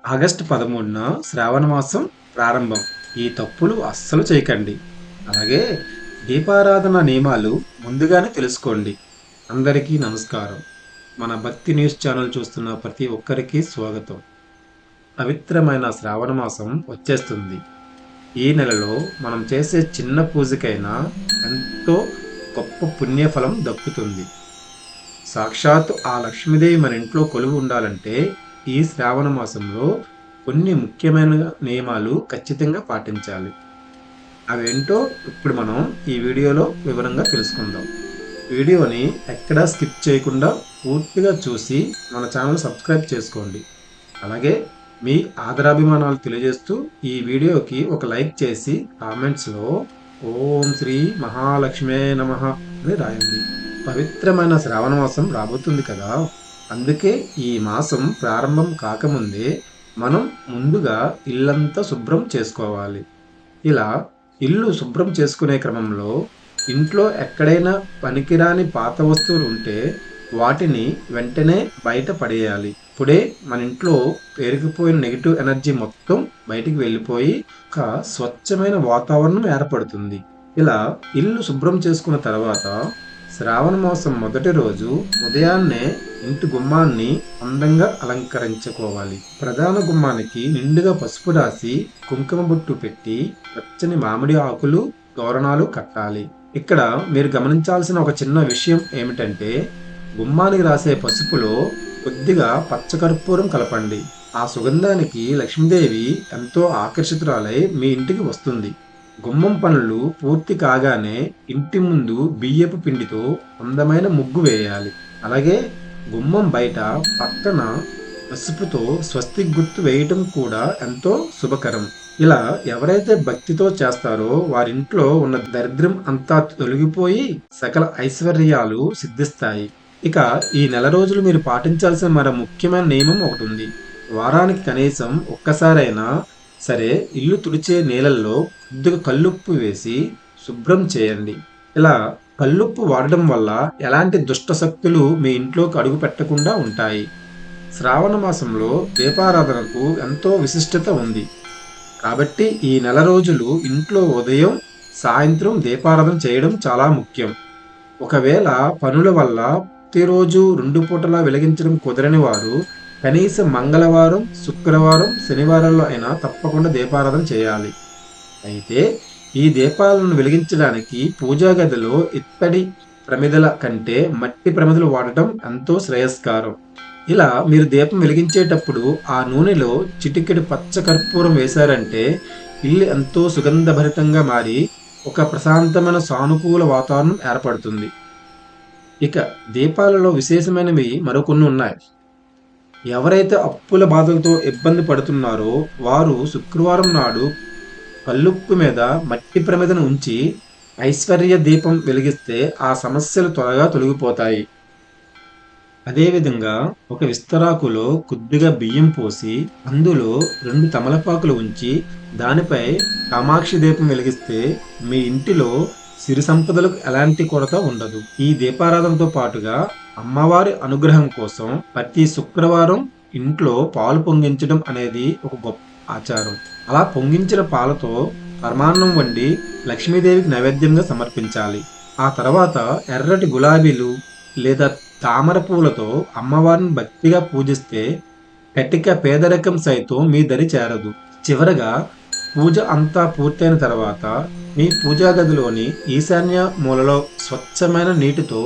August 13న శ్రావణ మాసం ప్రారంభం. ఈ తప్పులు అస్సలు చేయకండి. అలాగే దీపారాధన నియమాలు ముందుగానే తెలుసుకోండి. అందరికీ నమస్కారం. మన భక్తి న్యూస్ ఛానల్ చూస్తున్న ప్రతి ఒక్కరికి స్వాగతం. పవిత్రమైన శ్రావణ మాసం వచ్చేస్తుంది. ఈ నెలలో మనం చేసే చిన్న పూజకైనా ఎంతో గొప్ప పుణ్యఫలం దక్కుతుంది. సాక్షాత్ ఆ లక్ష్మీదేవి మన ఇంట్లో కొలువు ఉండాలంటే ఈ శ్రావణ మాసంలో కొన్ని ముఖ్యమైన నియమాలు ఖచ్చితంగా పాటించాలి. అవేంటో ఇప్పుడు మనం ఈ వీడియోలో వివరంగా తెలుసుకుందాం. వీడియోని ఎక్కడా స్కిప్ చేయకుండా పూర్తిగా చూసి మన ఛానల్ సబ్స్క్రైబ్ చేసుకోండి. అలాగే మీ ఆదరాభిమానాలు తెలియజేస్తూ ఈ వీడియోకి ఒక లైక్ చేసి కామెంట్స్లో ఓం శ్రీ మహాలక్ష్మే నమః అని రాయండి. పవిత్రమైన శ్రావణ మాసం రాబోతుంది కదా, అందుకే ఈ మాసం ప్రారంభం కాకముందే మనం ముందుగా ఇల్లంతా శుభ్రం చేసుకోవాలి. ఇలా ఇల్లు శుభ్రం చేసుకునే క్రమంలో ఇంట్లో ఎక్కడైనా పనికిరాని పాత వస్తువులు ఉంటే వాటిని వెంటనే బయట పడేయాలి. ఇప్పుడే మన ఇంట్లో పేరుకుపోయిన నెగిటివ్ ఎనర్జీ మొత్తం బయటికి వెళ్ళిపోయి ఒక స్వచ్ఛమైన వాతావరణం ఏర్పడుతుంది. ఇలా ఇల్లు శుభ్రం చేసుకున్న తర్వాత శ్రావణ మాసం మొదటి రోజు ఉదయాన్నే ఇంటి గుమ్మాన్ని అందంగా అలంకరించుకోవాలి. ప్రధాన గుమ్మానికి నిండుగా పసుపు రాసి కుంకుమ బొట్టు పెట్టి పచ్చని మామిడి ఆకులు తోరణాలు కట్టాలి. ఇక్కడ మీరు గమనించాల్సిన ఒక చిన్న విషయం ఏమిటంటే గుమ్మానికి రాసే పసుపులో కొద్దిగా పచ్చకర్పూరం కలపండి. ఆ సుగంధానికి లక్ష్మీదేవి ఎంతో ఆకర్షితురాలై మీ ఇంటికి వస్తుంది. గుమ్మం పనులు పూర్తి కాగానే ఇంటి ముందు బియ్యపు పిండితో అందమైన ముగ్గు వేయాలి. అలాగే గుమ్మం బయట పక్కన పసుపుతో స్వస్తిక్ గుర్తు వేయటం కూడా ఎంతో శుభకరం. ఇలా ఎవరైతే భక్తితో చేస్తారో వారింట్లో ఉన్న దరిద్రం అంతా తొలగిపోయి సకల ఐశ్వర్యాలు సిద్ధిస్తాయి. ఇక ఈ నెల రోజులు మీరు పాటించాల్సిన మరో ముఖ్యమైన నియమం ఒకటి ఉంది. వారానికి కనీసం ఒక్కసారైనా సరే ఇల్లు తుడిచే నీళ్ళల్లో కొద్దిగా కల్లుప్పు వేసి శుభ్రం చేయండి. ఇలా కల్లుప్పు వాడడం వల్ల ఎలాంటి దుష్ట శక్తులు మీ ఇంట్లోకి అడుగు పెట్టకుండా ఉంటాయి. శ్రావణ మాసంలో దీపారాధనకు ఎంతో విశిష్టత ఉంది. కాబట్టి ఈ నెల రోజులు ఇంట్లో ఉదయం సాయంత్రం దీపారాధన చేయడం చాలా ముఖ్యం. ఒకవేళ పనుల వల్ల ప్రతిరోజు 2 పూటలా వెలిగించడం కుదరని వారు కనీసం మంగళవారం, శుక్రవారం, శనివారాల్లో అయినా తప్పకుండా దీపారాధన చేయాలి. అయితే ఈ దీపాలను వెలిగించడానికి పూజా గదిలో ఇత్తడి ప్రమిదల కంటే మట్టి ప్రమిదలు వాడటం ఎంతో శ్రేయస్కారం. ఇలా మీరు దీపం వెలిగించేటప్పుడు ఆ నూనెలో చిటికెడు పచ్చ కర్పూరం వేశారంటే ఇల్లు ఎంతో సుగంధభరితంగా మారి ఒక ప్రశాంతమైన సానుకూల వాతావరణం ఏర్పడుతుంది. ఇక దీపాలలో విశేషమైనవి మరికొన్ని ఉన్నాయి. ఎవరైతే అప్పుల బాధలతో ఇబ్బంది పడుతున్నారో వారు శుక్రవారం నాడు కల్లుప్పు మీద మట్టి ప్రమిదను ఉంచి ఐశ్వర్య దీపం వెలిగిస్తే ఆ సమస్యలు త్వరగా తొలగిపోతాయి. అదేవిధంగా ఒక విస్తరాకులో కొద్దిగా బియ్యం పోసి అందులో 2 తమలపాకులు ఉంచి దానిపై కామాక్షి దీపం వెలిగిస్తే మీ ఇంటిలో సిరి సంపదలకు ఎలాంటి కొరత ఉండదు. ఈ దీపారాధనతో పాటుగా అమ్మవారి అనుగ్రహం కోసం ప్రతి శుక్రవారం ఇంట్లో పాలు పొంగించడం అనేది ఒక గొప్ప ఆచారం. అలా పొంగించిన పాలతో పరమాన్నం వండి లక్ష్మీదేవికి నైవేద్యంగా సమర్పించాలి. ఆ తర్వాత ఎర్రటి గులాబీలు లేదా తామర పూలతో అమ్మవారిని భక్తిగా పూజిస్తే కటిక పేదరికం సైతం మీ దరి చేరదు. చివరగా పూజ అంతా పూర్తయిన తర్వాత మీ పూజా గదిలోని ఈశాన్య మూలలో స్వచ్ఛమైన నీటితో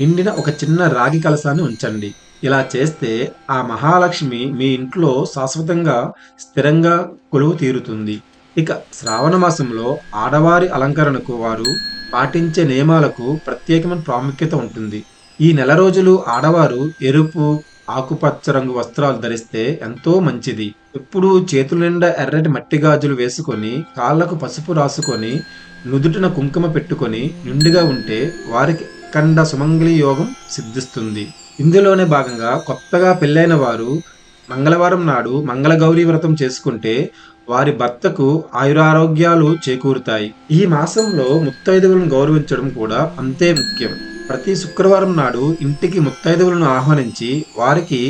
నిండిన ఒక చిన్న రాగి కలశాన్ని ఉంచండి. ఇలా చేస్తే ఆ మహాలక్ష్మి మీ ఇంట్లో శాశ్వతంగా స్థిరంగా కొలువు తీరుతుంది. ఇక శ్రావణ మాసంలో ఆడవారి అలంకరణకు వారు పాటించే నియమాలకు ప్రత్యేకమైన ప్రాముఖ్యత ఉంటుంది. ఈ నెల రోజులు ఆడవారు ఎరుపు, ఆకుపచ్చ రంగు వస్త్రాలు ధరిస్తే ఎంతో మంచిది. ఎప్పుడూ చేతుల నిండా ఎర్రటి మట్టి గాజులు వేసుకొని కాళ్లకు పసుపు రాసుకొని నుదుటిన కుంకుమ పెట్టుకొని నిండుగా ఉంటే వారికి అఖండ సుమంగళి యోగం సిద్ధిస్తుంది. ఇందులోనే భాగంగా కొత్తగా పెళ్ళైన వారు మంగళవారం నాడు మంగళగౌరి వ్రతం చేసుకుంటే వారి భర్తకు ఆయురారోగ్యాలు చేకూరుతాయి. ఈ మాసంలో ముత్తైదువులను గౌరవించడం కూడా అంతే ముఖ్యం. ప్రతి శుక్రవారం నాడు ఇంటికి ముత్తైదువులను ఆహ్వానించి వారికి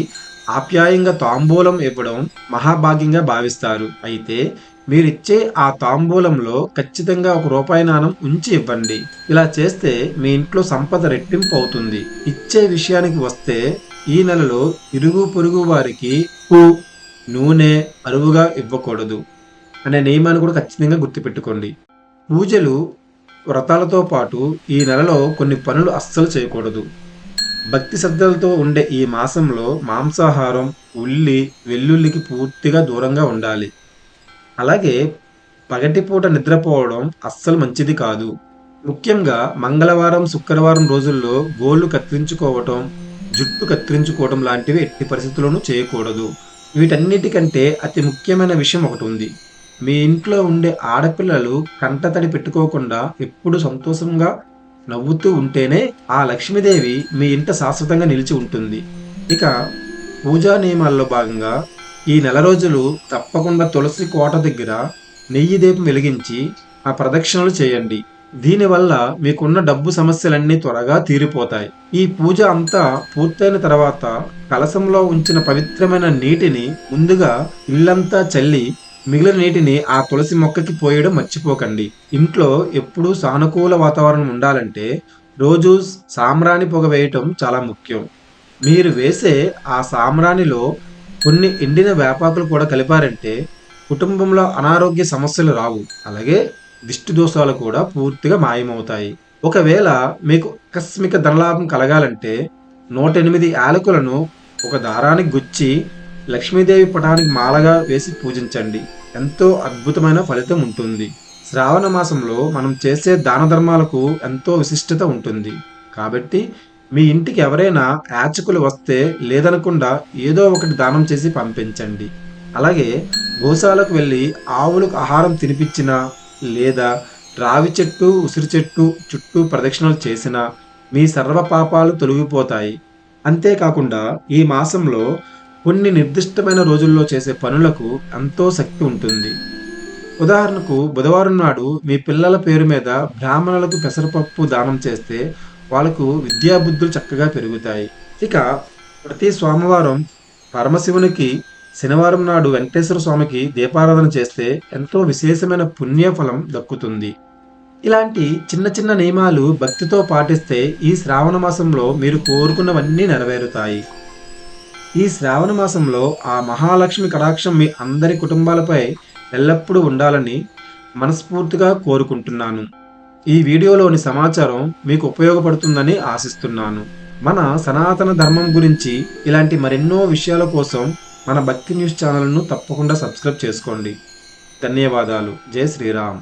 ఆప్యాయంగా తాంబూలం ఇవ్వడం మహాభాగ్యంగా భావిస్తారు. అయితే మీరిచ్చే ఆ తాంబూలంలో ఖచ్చితంగా ఒక రూపాయి నాణం ఉంచి ఇవ్వండి. ఇలా చేస్తే మీ ఇంట్లో సంపద రెట్టింపు అవుతుంది. ఇచ్చే విషయానికి వస్తే ఈ నెలలో ఇరుగు పొరుగు వారికి ఉప్పు, నూనె అరువుగా ఇవ్వకూడదు అనే నియమాన్ని కూడా ఖచ్చితంగా గుర్తుపెట్టుకోండి. పూజలు, వ్రతాలతో పాటు ఈ నెలలో కొన్ని పనులు అస్సలు చేయకూడదు. భక్తి శ్రద్ధలతో ఉండే ఈ మాసంలో మాంసాహారం, ఉల్లి, వెల్లుల్లికి పూర్తిగా దూరంగా ఉండాలి. అలాగే పగటిపూట నిద్రపోవడం అస్సలు మంచిది కాదు. ముఖ్యంగా మంగళవారం, శుక్రవారం రోజుల్లో గోళ్లు కత్తిరించుకోవటం, జుట్టు కత్తిరించుకోవడం లాంటివి ఎట్టి పరిస్థితుల్లోనూ చేయకూడదు. వీటన్నిటికంటే అతి ముఖ్యమైన విషయం ఒకటి ఉంది. మీ ఇంట్లో ఉండే ఆడపిల్లలు కంటతడి పెట్టుకోకుండా ఎప్పుడు సంతోషంగా నవ్వుతూ ఉంటేనే ఆ లక్ష్మీదేవి మీ ఇంట శాశ్వతంగా నిలిచి ఉంటుంది. ఇక పూజా నియమాల్లో భాగంగా ఈ నెల రోజులు తప్పకుండా తులసి కోట దగ్గర నెయ్యి దీపం వెలిగించి ఆ ప్రదక్షిణలు చేయండి. దీనివల్ల మీకున్న డబ్బు సమస్యలన్నీ త్వరగా తీరిపోతాయి. ఈ పూజ అంతా పూర్తయిన తర్వాత కలశంలో ఉంచిన పవిత్రమైన నీటిని ముందుగా ఇల్లంతా చల్లి మిగిలిన నీటిని ఆ తులసి మొక్కకి పోయడం మర్చిపోకండి. ఇంట్లో ఎప్పుడూ సానుకూల వాతావరణం ఉండాలంటే రోజు సాంబ్రాణి పొగ వేయటం చాలా ముఖ్యం. మీరు వేసే ఆ సాంబ్రాణిలో కొన్ని ఎండిన వేపాకులు కూడా కలిపారంటే కుటుంబంలో అనారోగ్య సమస్యలు రావు. అలాగే దిష్టి దోషాలు కూడా పూర్తిగా మాయమవుతాయి. ఒకవేళ మీకు ఆకస్మిక ధనలాభం కలగాలంటే 108 యాలకులను ఒక దారానికి గుచ్చి లక్ష్మీదేవి పటానికి మాలగా వేసి పూజించండి. ఎంతో అద్భుతమైన ఫలితం ఉంటుంది. శ్రావణ మాసంలో మనం చేసే దాన ధర్మాలకు ఎంతో విశిష్టత ఉంటుంది. కాబట్టి మీ ఇంటికి ఎవరైనా యాచకులు వస్తే లేదనకుండా ఏదో ఒకటి దానం చేసి పంపించండి. అలాగే గోశాలకు వెళ్ళి ఆవులకు ఆహారం తినిపించినా లేదా రావి చెట్టు, ఉసిరి చెట్టు చుట్టూ ప్రదక్షిణలు చేసినా మీ సర్వ పాపాలు తొలగిపోతాయి. అంతేకాకుండా ఈ మాసంలో కొన్ని నిర్దిష్టమైన రోజుల్లో చేసే పనులకు ఎంతో శక్తి ఉంటుంది. ఉదాహరణకు బుధవారం నాడు మీ పిల్లల పేరు మీద బ్రాహ్మణులకు పెసరపప్పు దానం చేస్తే వాళ్ళకు విద్యాబుద్ధులు చక్కగా పెరుగుతాయి. ఇక ప్రతి సోమవారం పరమశివునికి, శనివారం నాడు వెంకటేశ్వర స్వామికి దీపారాధన చేస్తే ఎంతో విశేషమైన పుణ్యఫలం దక్కుతుంది. ఇలాంటి చిన్న చిన్న నియమాలు భక్తితో పాటిస్తే ఈ శ్రావణ మాసంలో మీరు కోరుకున్నవన్నీ నెరవేరుతాయి. ఈ శ్రావణ మాసంలో ఆ మహాలక్ష్మి కటాక్షం మీ అందరి కుటుంబాలపై ఎల్లప్పుడూ ఉండాలని మనస్ఫూర్తిగా కోరుకుంటున్నాను. ఈ వీడియోలోని సమాచారం మీకు ఉపయోగపడుతుందని ఆశిస్తున్నాను. మన సనాతన ధర్మం గురించి ఇలాంటి మరెన్నో విషయాల కోసం మన భక్తి న్యూస్ ఛానల్ను తప్పకుండా సబ్స్క్రైబ్ చేసుకోండి. ధన్యవాదాలు. జై శ్రీరామ్.